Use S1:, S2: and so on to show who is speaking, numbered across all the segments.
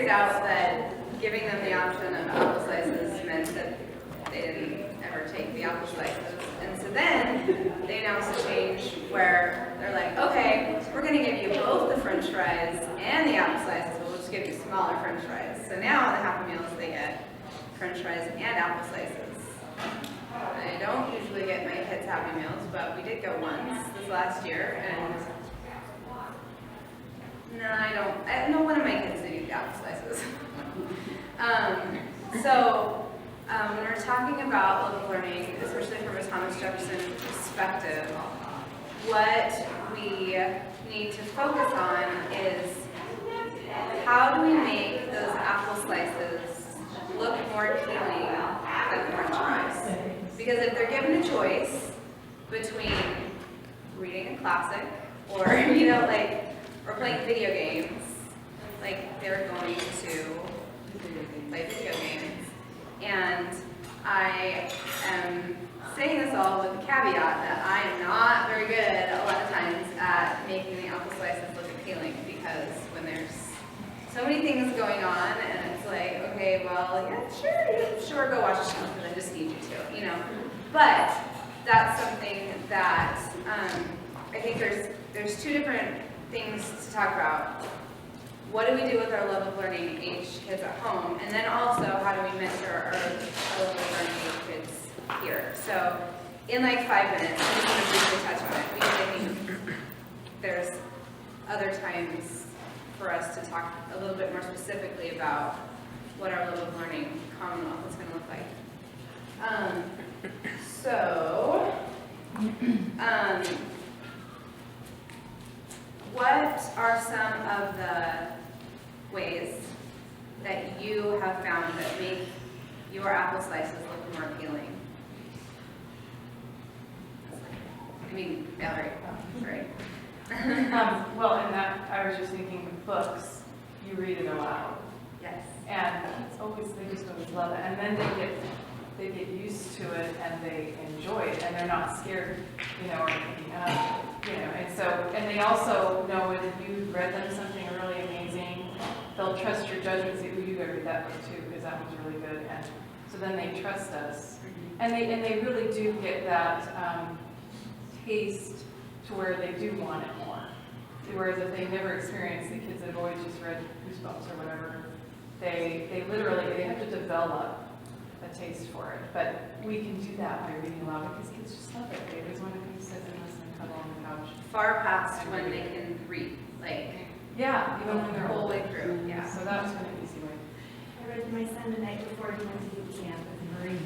S1: figured out that giving them the option of apple slices meant that they didn't ever take the apple slices. And so then they announced a change where they're like, okay, we're going to give you both the French fries and the apple slices, but we'll just give you smaller French fries. So now on the Happy Meals they get French fries and apple slices. I don't usually get my kids Happy Meals, but we did go once this last year, and no, I don't. No one of my kids did eat the apple slices. When we're talking about local learning, especially from a Thomas Jefferson perspective, what we need to focus on is how do we make those apple slices look more appealing than French fries? Because if they're given a choice between reading a classic or, or playing video games, they're going to play video games. And I am saying this all with the caveat that I am not very good a lot of times at making the apple slices look appealing, because when there's so many things going on and it's like, okay, well, yeah, sure, go watch a show because I just need you to, But that's something that I think there's two different things to talk about. What do we do with our love of learning age kids at home? And then also, how do we mentor our love of learning age kids here? So in 5 minutes, I'm just going to briefly touch on it, because I think there's other times for us to talk a little bit more specifically about what our love of learning commonwealth is going to look like. What are some of the ways that you have found that make your apple slices look more appealing? Valerie, sorry.
S2: Well, in that, I was just thinking with books, you read it aloud.
S1: Yes.
S2: And they just always love it. And then they get used to it and they enjoy it, and they're not scared, or thinking, and they also know when you've read them something really amazing, they'll trust your judgment, say, you gotta read that book too, because that one's really good. And so then they trust us. And they really do get that taste to where they do want it more. Whereas if they never experienced, the kids that have always just read Goosebumps or whatever, they literally have to develop a taste for it. But we can do that by reading aloud, because kids just love it. They always want to come sit and listen and cuddle on the couch.
S1: Far past when they can read,
S2: yeah, even when they're
S1: the whole
S2: old.
S1: way through. Yeah.
S2: So that's been an easy way.
S3: I read to my son the night before he went to boot camp with Marine.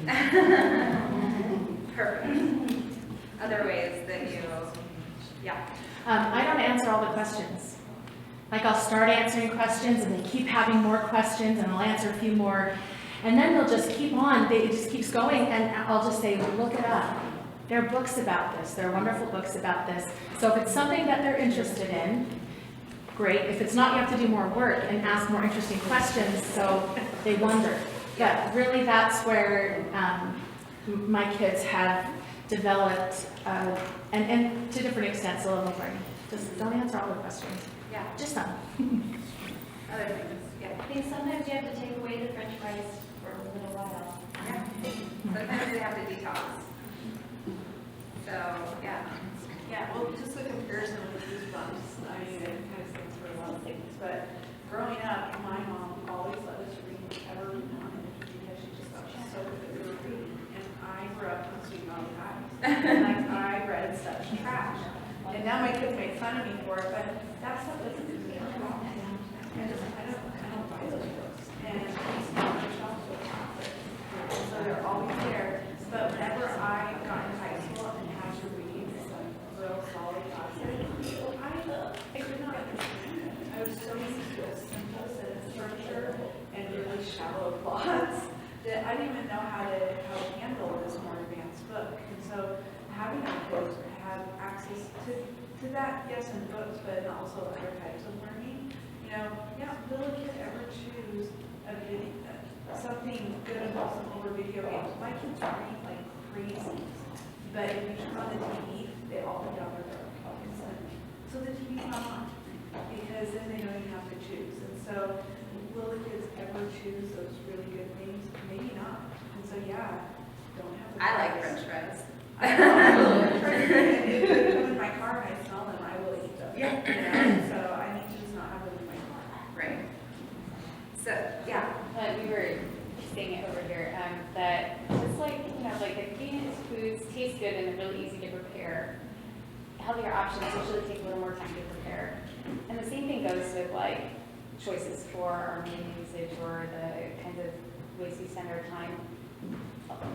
S1: Perfect. Other ways that you,
S4: I don't answer all the questions. I'll start answering questions and they keep having more questions, and I'll answer a few more. And then they'll just keep on. It just keeps going, and I'll just say, look it up. There are books about this. There are wonderful books about this. So if it's something that they're interested in, great. If it's not, you have to do more work and ask more interesting questions so they wonder. But really, that's where my kids have developed, and to different extents, a love of learning. Just don't answer all the questions.
S1: yeah.
S4: Just some.
S1: Other things, yeah.
S3: I think sometimes you have to take away the French fries for a little while.
S1: Yeah. Sometimes they have to detox. So, yeah.
S5: Yeah, well, just a comparison with Goosebumps. I mean, it kind of stands for a lot of things, but growing up, my mom always let us read whatever we wanted because she just thought she's so good at we were reading. And I grew up on Sweet Valley High, and I read such trash. And now my kids make fun of me for it, but that's what listens to me. I don't buy those books, and it's not my shelf to so they're always there. But whenever I got in high school and had to read real solid classes, I could not understand it. I was so used to a simple sentence structure and really shallow plots that I didn't even know how to handle this more advanced book. And so having our kids have access to that, yes, in books, but also other types of learning. Will a kid ever choose something good and wholesome over video games? My kids read like crazy, but if you turn on the TV, they all put down their book instantly. So the TV's not on, because then they don't even have to choose. And so will the kids choose those really good things, maybe not. And so, yeah, don't have the.
S1: I like
S5: fries.
S1: french fries.
S5: I love french fries. And if they come in my car and I smell them, I will eat them.
S1: Yeah.
S5: You know, so I need to just not have them in my car.
S1: Right. So, yeah.
S6: We were saying it over here, that just like, like the convenience foods taste good and they're really easy to prepare. Healthier options usually take a little more time to prepare. And the same thing goes with like choices for our media usage or the kinds of ways we spend our time.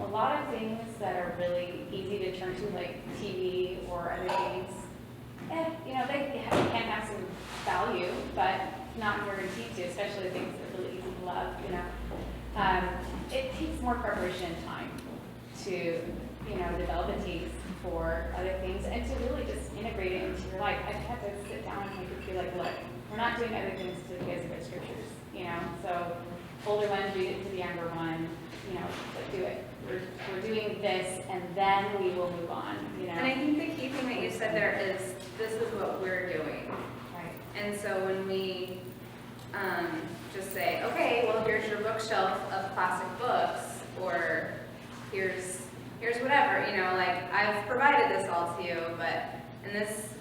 S6: A lot of things that are really easy to turn to, like TV or other things, they can have some value, but not guaranteed to, especially things that are really easy to love, It takes more preparation and time to, develop a taste for other things and to really just integrate it into your life. I've had to sit down and make it feel like, look, we're not doing other things to the guys about scriptures, So older ones read it to the younger one, but do it. We're doing this and then we will move on,
S1: And I think the key thing that you said there is, this is what we're doing.
S6: Right.
S1: And so when we just say, okay, well, here's your bookshelf of classic books, or here's whatever, I've provided this all to you, but, and this,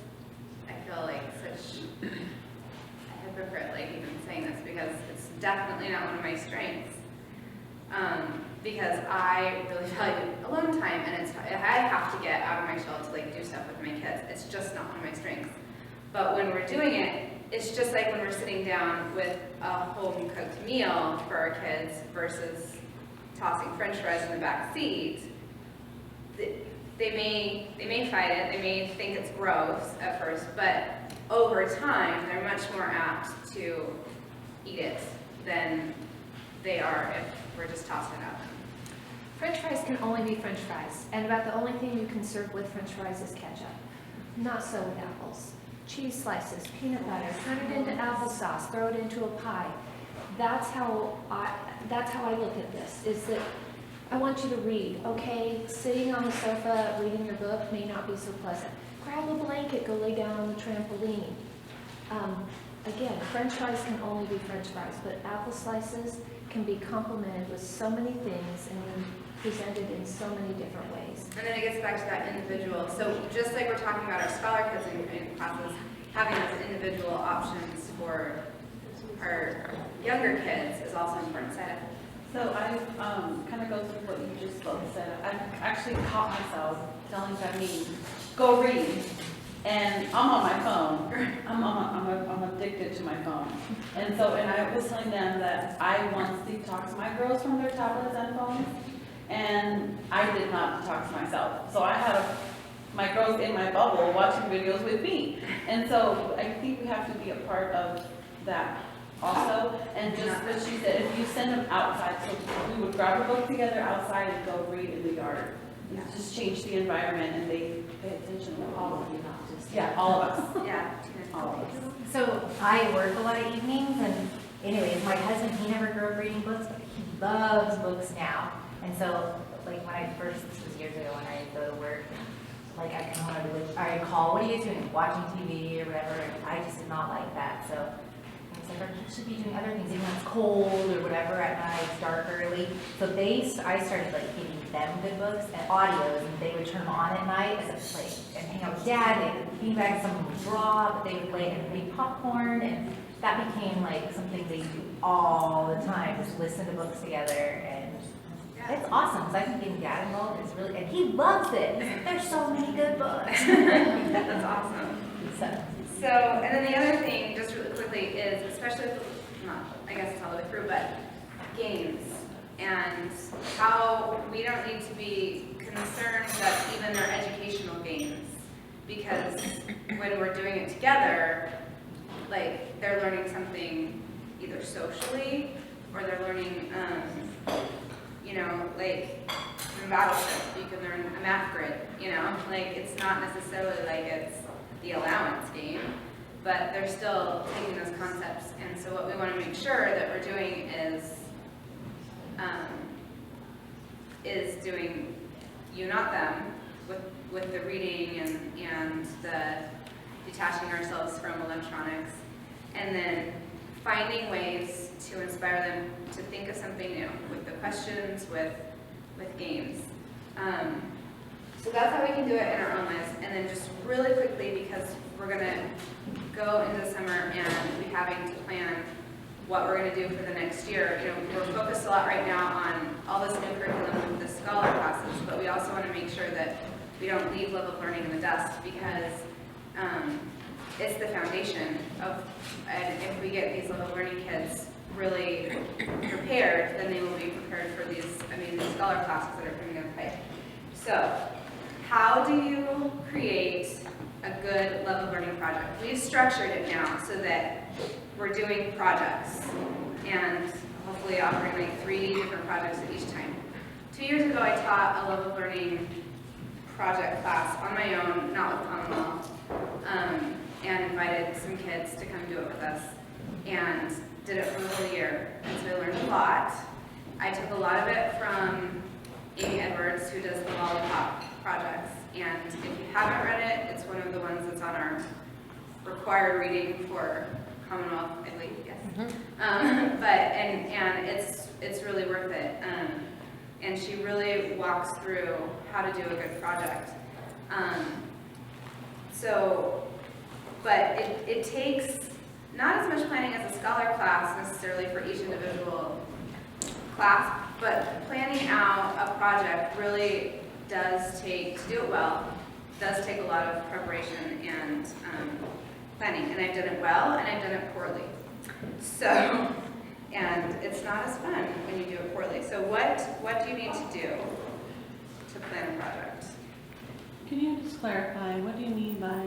S1: I feel like such a hypocrite, even saying this, because it's definitely not one of my strengths. Because I really value alone time, and I have to get out of my shell to do stuff with my kids. It's just not one of my strengths. But when we're doing it, it's just like when we're sitting down with a home-cooked meal for our kids versus tossing French fries in the back seat. They may fight it, they may think it's gross at first, but over time, they're much more apt to eat it than they are if we're just tossing it out.
S3: French fries can only be French fries, and about the only thing you can serve with French fries is ketchup. Not so with apples. Cheese slices, peanut butter, turn it into applesauce, throw it into a pie. That's how I look at this, is that I want you to read, okay? Sitting on the sofa reading your book may not be so pleasant. Grab a blanket, go lay down on the trampoline. Again, French fries can only be French fries, but apple slices can be complemented with so many things and then presented in so many different ways.
S1: And then it gets back to that individual. So just like we're talking about our scholar kids in classes, having those individual options for our younger kids is also important.
S7: So I kind of goes with what you just both said. I've actually caught myself telling Janine, go read. And I'm on my phone. I'm addicted to my phone. And I was telling them that I once detoxed my girls from their tablets and phones. And I did not detox myself. So I had my girls in my bubble watching videos with me. And so I think we have to be a part of that also. And just what she said, if you send them outside, so we would grab a book together outside and go read in the yard. Just change the environment and they pay attention to all of you, not just. Yeah, all of us.
S1: Yeah.
S7: All of us.
S8: So I work a lot of evenings, and anyways, my husband, he never grew up reading books, but he loves books now. And so, when I first, this was years ago when I go to work, I call, what are you guys doing? Watching TV or whatever, and I just did not like that. So I was like, our kids should be doing other things, even when it's cold or whatever at night, it's dark early. So I started giving them good books and audios, and they would turn them on at night as a play and hang out with Dad. They would beanbag, someone would draw, but they would play and eat popcorn, and that became something they do all the time, just listen to books together. And it's awesome, because I think getting Dad involved is really, and he loves it. He's like, there's so many good books.
S1: That's awesome.
S8: So,
S1: And then the other thing, just really quickly, is especially, I guess it's all the way through, but games. And how we don't need to be concerned that even their educational games, because when we're doing it together, they're learning something either socially, or they're learning, in Battleship, you can learn a math grid, it's not necessarily it's the allowance game, but they're still taking those concepts. And so what we want to make sure that we're doing is doing you, not them, with the reading and the detaching ourselves from electronics, and then finding ways to inspire inspire them to think of something new with the questions, with games. So that's how we can do it in our own lives. And then just really quickly, because we're gonna go into the summer and be having to plan what we're gonna do for the next year. You know, we're focused a lot right now on all this new curriculum with the scholar classes, but we also wanna make sure that we don't leave Love of Learning in the dust, because it's the foundation of, and if we get these Love of Learning kids really prepared, then they will be prepared for these amazing scholar classes that are coming down the pipe. So, how do you create a good Love of Learning project? We've structured it now so that we're doing projects and hopefully offering like 3 different projects at each time. 2 years ago, I taught a Love of Learning project class on my own, not with Commonwealth, and invited some kids to come do it with us, and did it for the whole year. And so I learned a lot. I took a lot of it from Amy Edwards, who does the Lollipop projects. And if you haven't read it, it's one of the ones that's on our required reading for Commonwealth, I believe, yes. And it's really worth it. And she really walks through how to do a good project. But it takes not as much planning as a scholar class necessarily for each individual class, but planning out a project really does take, to do it well, does take a lot of preparation and planning. And I've done it well and I've done it poorly. So, and it's not as fun when you do it poorly. So what do you need to do to plan a project?
S7: Can you just clarify, what do you mean by,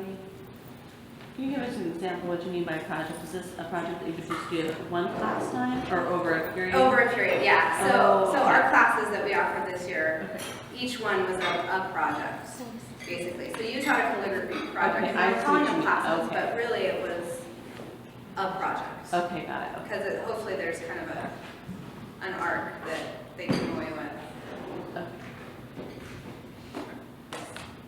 S7: can you give us an example of what you mean by project? Is this a project that you could just do one class time or over a period?
S1: Over a period, yeah.
S7: Oh,
S1: So
S7: okay.
S1: our classes that we offered this year,
S7: Okay.
S1: each one was a project, basically. So you taught a calligraphy project.
S7: Okay, I
S1: We were
S7: see
S1: calling
S7: what
S1: them
S7: you mean.
S1: classes,
S7: Okay.
S1: but really it was a project.
S7: Okay, got it, okay.
S1: Because hopefully there's kind of an arc that they come away with.
S7: Okay.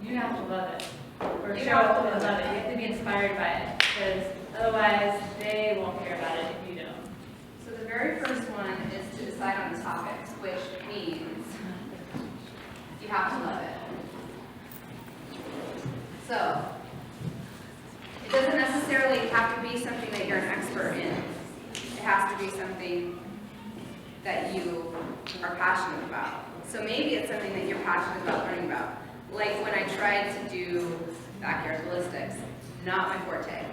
S9: You have to love it. Or
S1: You
S9: show
S1: have
S9: up
S1: to
S9: and
S1: love
S9: love it. You have to be inspired by it, because otherwise they won't care about it if you don't.
S1: So the very first one is to decide on the topics, which means you have to love it. So it doesn't necessarily have to be something that you're an expert in. It has to be something that you are passionate about. So maybe it's something that you're passionate about learning about. Like when I tried to do backyard ballistics, not my forte.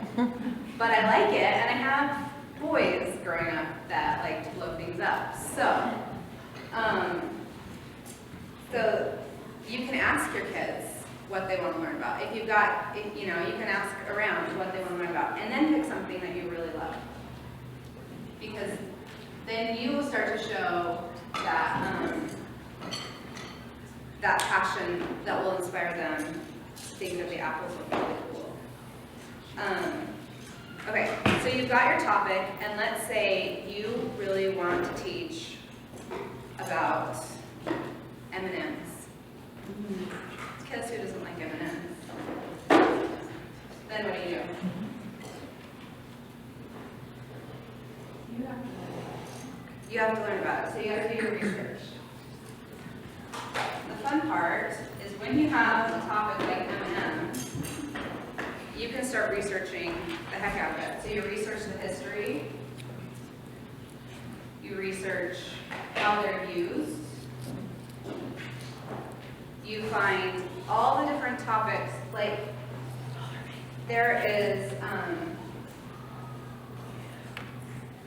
S1: But I like it, and I have boys growing up that like to blow things up. So you can ask your kids what they want to learn about. If you've got, you can ask around what they want to learn about, and then pick something that you really love. Because then you will start to show that that passion that will inspire them to think that the apples look really cool. Okay, so you've got your topic, and let's say you really want to teach about M&Ms. Because who doesn't like M&Ms? Then what do you do? You have to learn about it, so you have to do your research. The fun part is when you have a topic like M&Ms, you can start researching the heck out of it. So you research the history, you research how they're used, you find all the different topics, like there's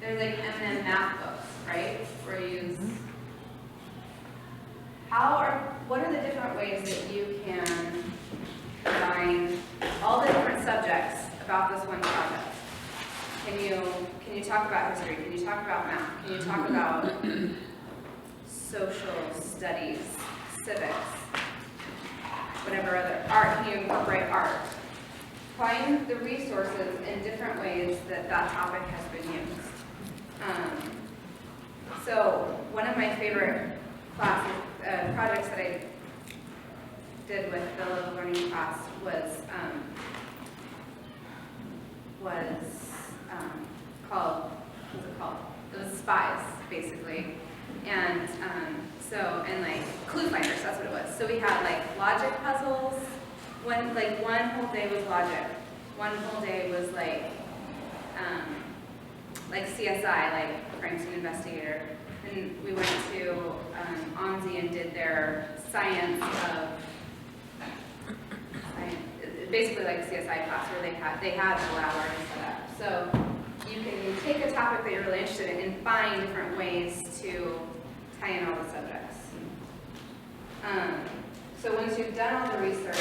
S1: like M&M math books, right? Where you use, what are the different ways that you can combine all the different subjects about this one project? Can you talk about history? Can you talk about math? Can you talk about social studies, civics, whatever other art? Can you incorporate art? Find the resources in different ways that topic has been used. So one of my favorite projects that I did with the Love of Learning class was called, what was it called? It was spies, basically. And and like clue finders, that's what it was. So we had like logic puzzles. One whole day was logic. One whole day was like CSI, like crime scene investigator. And we went to ONSI and did their science of basically like a CSI class where they had the lab already set up. So you can take a topic that you're really interested in and find different ways to tie in all the subjects. So once you've done all the research,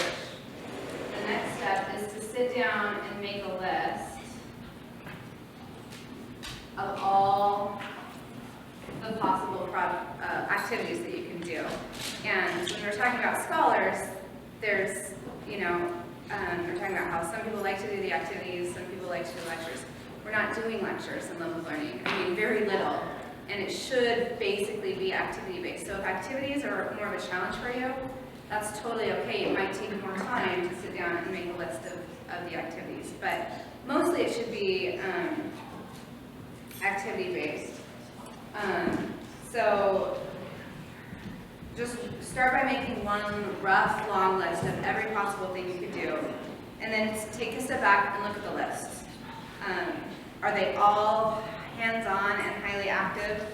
S1: the next step is to sit down and make a list of all the possible activities that you can do. And when we're talking about scholars, there's, we're talking about how some people like to do the activities, some people like to do lectures. We're not doing lectures in Love of Learning. I mean, very little. And it should basically be activity-based. So if activities are more of a challenge for you, that's totally okay. It might take more time to sit down and make a list of the activities. But mostly it should be activity-based. So just start by making one rough, long list of every possible thing you could do. And then take a step back and look at the list. Are they all hands-on and highly active?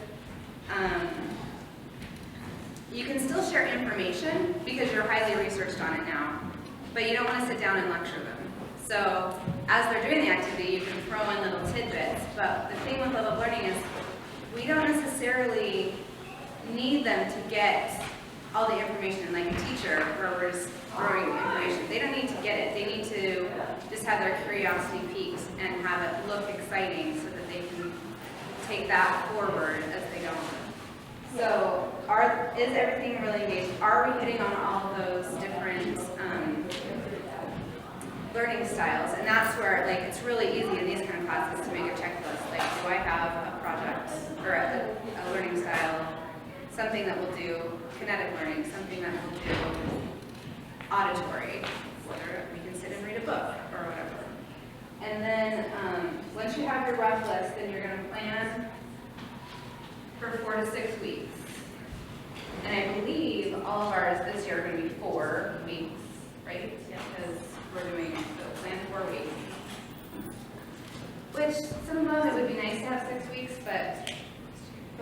S1: You can still share information because you're highly researched on it now, but you don't want to sit down and lecture them. So as they're doing the activity, you can throw in little tidbits, but the thing with Love of Learning is we don't necessarily need them to get all the information like a teacher where we're just throwing information. They don't need to get it. They need to just have their curiosity piqued and have it look exciting so that they can take that forward as they go on. So is everything really engaged? Are we hitting on all of those different learning styles? And that's where it's really easy in these kind of classes to make a checklist. Like, do I have a project or a learning style, something that will do kinetic learning, something that will do auditory, whether we can sit and read a book or whatever. And then once you have your rough list, then you're going to plan for 4 to 6 weeks. And I believe all of ours this year are going to be 4 weeks, right? Because we're doing the plan 4 weeks. Which some of them it would be nice to have 6 weeks, but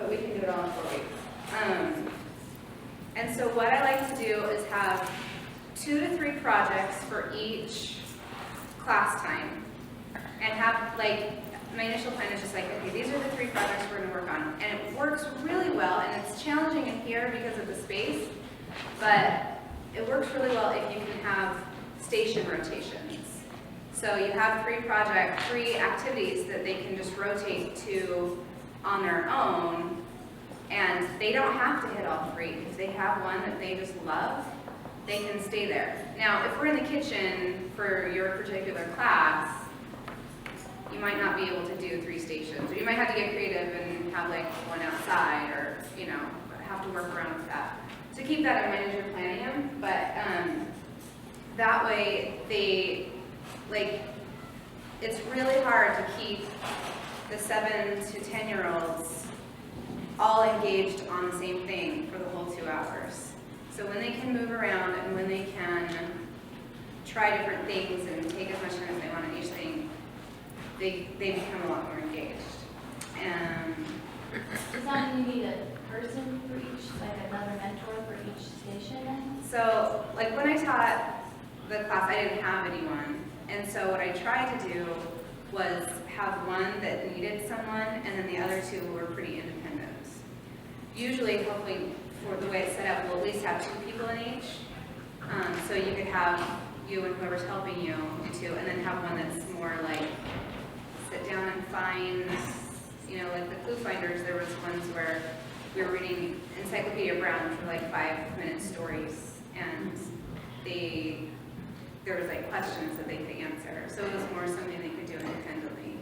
S1: we can do it all in 4 weeks. And so what I like to do is have 2 to 3 projects for each class time. And have, my initial plan is just okay, these are the 3 projects we're going to work on. And it works really well, and it's challenging in here because of the space, but it works really well if you can have station rotations. So you have 3 activities that they can just rotate to on their own, and they don't have to hit all 3. If they have one that they just love, they can stay there. Now, if we're in the kitchen for your particular class, you might not be able to do 3 stations. Or you might have to get creative and have one outside, or have to work around with that. So keep that in mind as you're planning them. But that way, it's really hard to keep the 7 to 10-year-olds all engaged on the same thing for the whole 2 hours. So when they can move around and when they can try different things and take as much time as they want on each thing, they become a lot more engaged.
S9: Does that mean you need a person for each, another mentor for each station then?
S1: So when I taught the class, I didn't have anyone. And so what I tried to do was have one that needed someone, and then the other 2 were pretty independent. Usually, hopefully, for the way it's set up, we'll at least have 2 people in each. So you could have you and whoever's helping you do 2, and then have one that's more sit down and find, like the clue finders, there was ones where we were reading Encyclopedia Brown for 5-minute stories, and there was questions that they could answer. So it was more something they could do independently.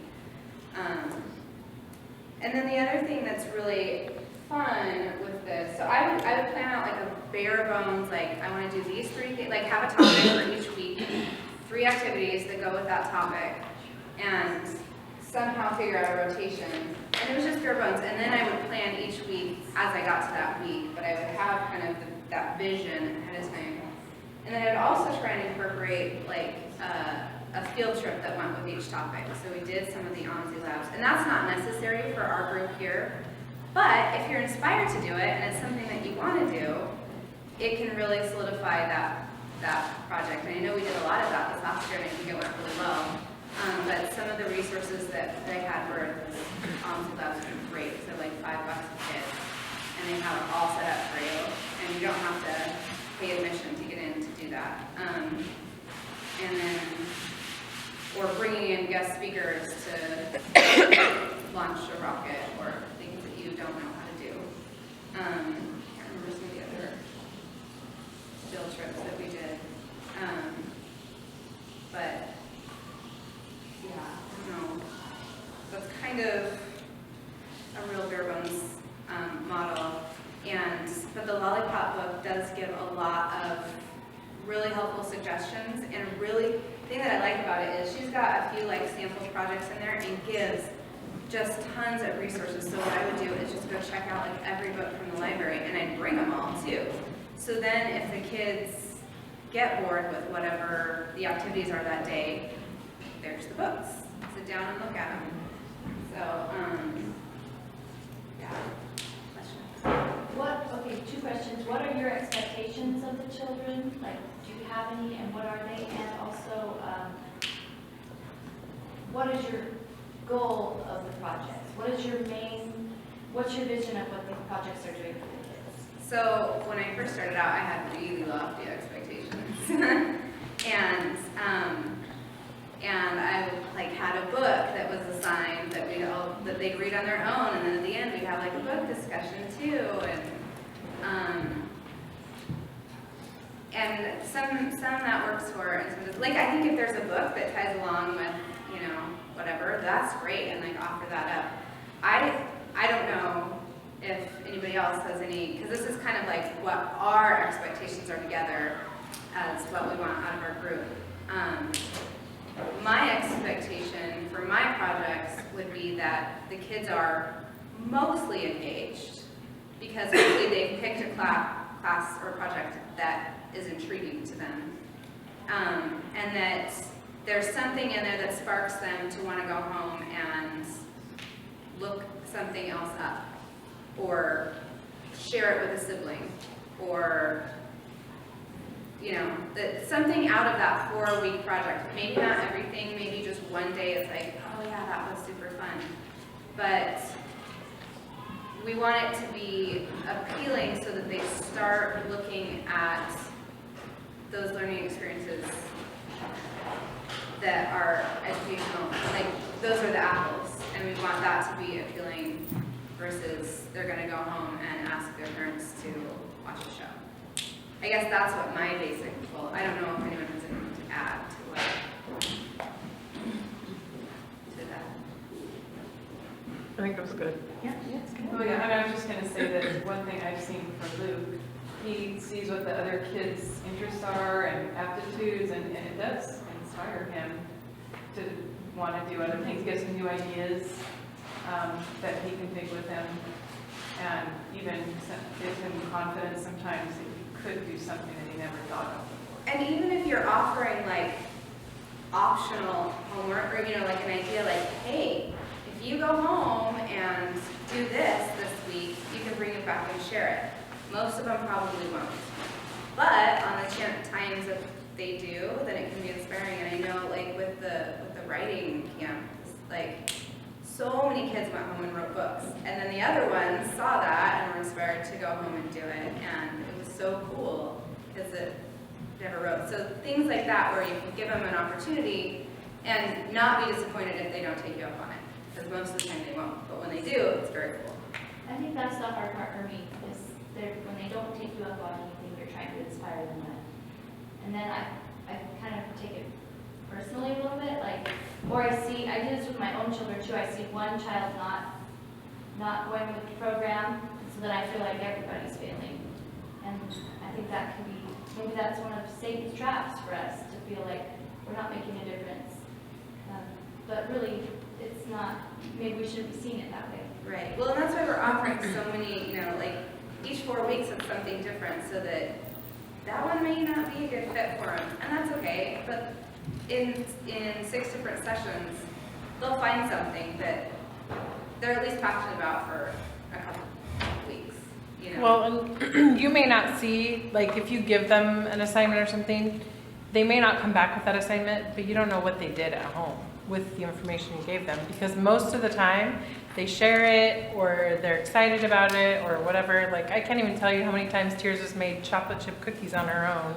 S1: And then the other thing that's really fun with this, so I would plan out a bare bones, I want to do these 3 things, have a topic for each week, 3 activities that go with that topic, and somehow figure out a rotation And it was just bare bones, and then I would plan each week as I got to that week, but I would have kind of that vision ahead of time. And then I would also try and incorporate like a field trip that went with each topic. So we did some of the OMSI labs, and that's not necessary for our group here, but if you're inspired to do it and it's something that you want to do, it can really solidify that project. And I know we did a lot of that this last year, and I think it went really well. But some of the resources that they had were OMSI labs were great. So like $5 a kid, and they have it all set up for you, and you don't have to pay admission to get in to do that. And then, or bringing in guest speakers to launch a rocket or things that you don't know how to do. I can't remember some of the other field trips that we did. But yeah, I don't know. That's kind of a real bare bones model. But the Lollipop book does give a lot of really helpful suggestions, and really, the thing that I like about it is she's got a few like sample projects in there and gives just tons of resources. So what I would do is just go check out like every book from the library, and I'd bring them all too. So then if the kids get bored with whatever the activities are that day, there's the books. Sit down and look at them. So, yeah. Questions?
S9: Okay, 2 questions. What are your expectations of the children? Like, do you have any, and what are they? And also, what is your goal of the projects? What's your vision of what the projects are doing for the kids?
S1: So when I first started out, I had really lofty expectations. and I like had a book that was assigned that they'd read on their own, and then at the end we'd have like a book discussion too, and some that works for, and some just, like I think if there's a book that ties along with whatever, that's great, and like offer that up. I don't know if anybody else has any, because this is kind of like what our expectations are together as what we want out of our group. My expectation for my projects would be that the kids are mostly engaged because hopefully they've picked a class or project that is intriguing to them. And that there's something in there that sparks them to want to go home and look something else up, or share it with a sibling, or something out of that 4-week project. Maybe not everything, maybe just one day it's like, oh yeah, that was super fun. But we want it to be appealing so that they start looking at those learning experiences that are educational. Like, those are the apples, and we want that to be appealing versus they're going to go home and ask their parents to watch a show. I guess that's what my basic goal. I don't know if anyone has anything to add to that.
S2: I think that was good.
S4: Yeah, it's good.
S2: Oh, yeah, I was just gonna say that one thing I've seen from Luke, he sees what the other kids' interests are and aptitudes, and it does inspire him to want to do other things, gives him new ideas that he can take with him, and even gives him confidence sometimes that he could do something that he never thought of before.
S1: And even if you're offering like optional homework, or like an idea like, hey, if you go home and do this week, you can bring it back and share it. Most of them probably won't. But on the times that they do, then it can be inspiring. And I know like with the writing camp, like so many kids went home and wrote books. And then the other ones saw that and were inspired to go home and do it. And it was so cool because it never wrote. So things like that where you can give them an opportunity and not be disappointed if they don't take you up on it. Because most of the time they won't. But when they do, it's very cool.
S9: I think that's the hard part for me, is when they don't take you up on anything you're trying to inspire them with. And then I kind of take it personally a little bit, like, or I do this with my own children too. I see one child not going with the program, so then I feel like everybody's failing. And I think that can be, maybe that's one of Satan's traps for us, to feel like we're not making a difference. But really, it's not, maybe we shouldn't be seeing it that way.
S1: Right, well, and that's why we're offering so many, like, each 4 weeks it's something different, so that that one may not be a good fit for them, and that's okay, but in 6 different sessions, they'll find something that they're at least passionate about for a couple weeks,
S10: Well, and you may not see, like, if you give them an assignment or something, they may not come back with that assignment, but you don't know what they did at home with the information you gave them, because most of the time, they share it, or they're excited about it, or whatever. Like, I can't even tell you how many times Tears has made chocolate chip cookies on her own,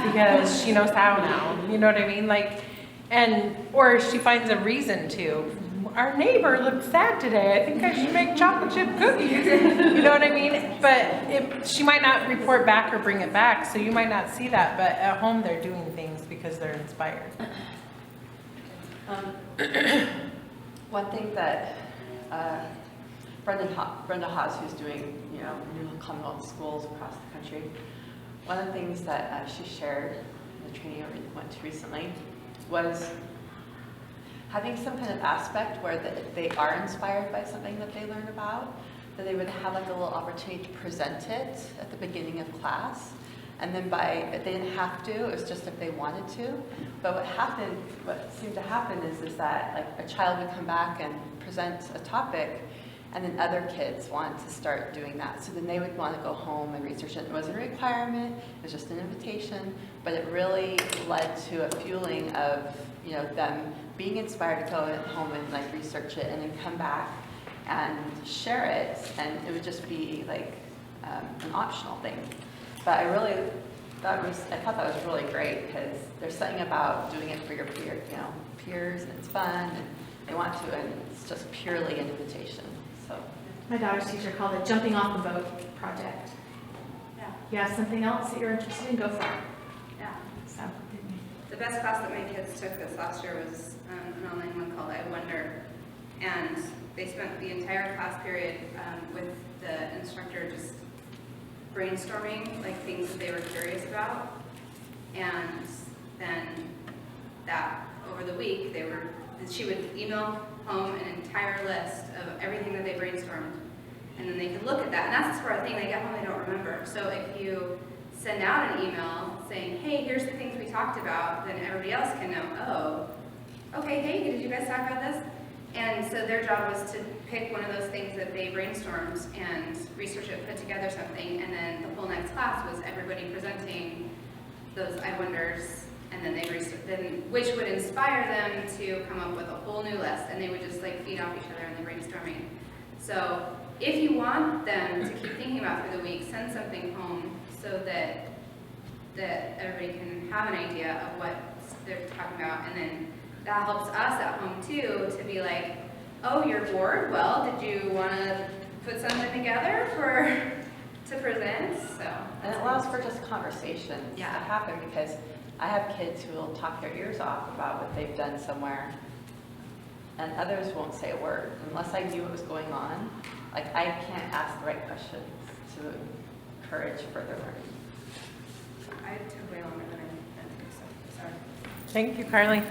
S10: because she knows how now, you know what I mean? Like, or she finds a reason to. Our neighbor looked sad today, I think I should make chocolate chip cookies, you know what I mean? But she might not report back or bring it back, so you might not see that, but at home, they're doing things because they're inspired.
S11: One thing that Brenda Haas, who's doing, new Commonwealth schools across the country, one of the things that she shared in the training I went to recently was having some kind of aspect where they are inspired by something that they learn about, that they would have like a little opportunity to present it at the beginning of class. And then they didn't have to, it was just if they wanted to. But what seemed to happen is that like a child would come back and present a topic, and then other kids wanted to start doing that. So then they would want to go home and research it. It wasn't a requirement, it was just an invitation, but it really led to a fueling of them being inspired to go home and like research it and then come back and share it, and it would just be like an optional thing. But I thought that was really great, because there's something about doing it for your peers, and it's fun, and they want to, and it's just purely an invitation. So
S4: My daughter's teacher called it jumping off the boat project.
S1: Yeah.
S4: You have something else that you're interested in, go for it.
S1: Yeah.
S4: So,
S1: The best class that my kids took this last year was an online one called I Wonder, and they spent the entire class period with the instructor just brainstorming like things that they were curious about, and then that over the week she would email home an entire list of everything that they brainstormed, and then they could look at that, and that's the sort of thing they get home they don't remember. So if you send out an email saying, hey, here's the things we talked about, then everybody else can know, oh, okay, hey, did you guys talk about this? And so their job was to pick one of those things that they brainstormed and research it, put together something, and then the whole next class was everybody presenting those I wonders, and then which would inspire them to come up with a whole new list, and they would just like feed off each other in the brainstorming. So if you want them to keep thinking about through the week, send something home so that everybody can have an idea of what they're talking about, and then that helps us at home too to be like, oh, you're bored? Well, did you want to put something together to present? So,
S11: and it allows for just conversations to happen, because I have kids who will talk their ears off about what they've done somewhere, and others won't say a word unless I knew what was going on. Like, I can't ask the right questions to encourage further learning.
S1: I took way longer than I meant to, so sorry.
S10: Thank you, Carly.